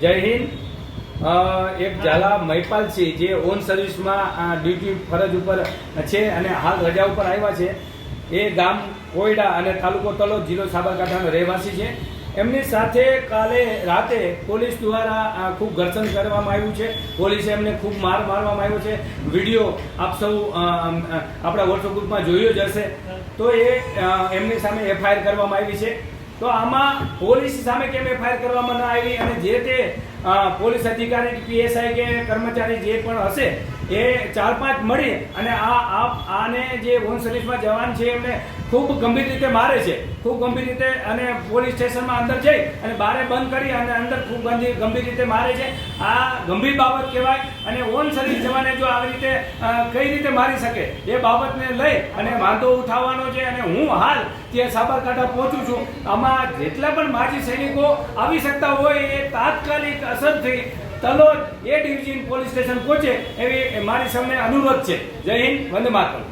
જય હિન્દ। એક ઝાલા મહિપાલસિંહ જે ઓન સર્વિસમાં ડ્યુટી ફરજ ઉપર છે અને હાલ રજા ઉપર આવ્યા છે, એ ગામ કોયડા અને તાલુકો તલોદ જિલ્લો સાબરકાંઠાનો રહેવાસી છે। એમની સાથે કાલે રાતે પોલીસ દ્વારા ખૂબ ઘર્ષણ કરવામાં આવ્યું છે। પોલીસે એમને ખૂબ મારવામાં આવ્યો છે। વિડીયો આપ સૌ આપણા વોટ્સઅપ ગ્રુપમાં જોયો જ હશે। તો એ એમની સામે એફઆઈઆર કરવામાં આવી છે। તો આમાં પોલીસ સામે કેમ એફઆઈઆર કરવામાં ન આવી અને જે તે પોલીસ અધિકારી પીએસઆઈ કે કર્મચારી જે પણ હશે એ 4-5 મળી અને આને જે ઓન સર્વિસમાં જવાન છે એમને ખૂબ ગંભીર રીતે મારે છે, ખૂબ ગંભીર રીતે, અને પોલીસ સ્ટેશનમાં અંદર જઈ અને બારે બંધ કરી અને અંદર ખૂબ ગંભીર રીતે મારે છે। આ ગંભીર બાબત કહેવાય અને ઓન સર્વિસ જવાને જો આવી રીતે કઈ રીતે મારી શકે એ બાબતને લઈ અને વાંધો ઉઠાવવાનો છે। અને હું હાલ ત્યાં સાબરકાંઠા પહોંચું છું। આમાં જેટલા પણ માજી સૈનિકો આવી શકતા હોય એ તાત્કાલિક અસરથી તલોદ એ ડિવિઝન પોલીસ સ્ટેશન પહોંચે એવી મારી સામે અનુરોધ છે। જય હિન્દ, વંદે માતરમ।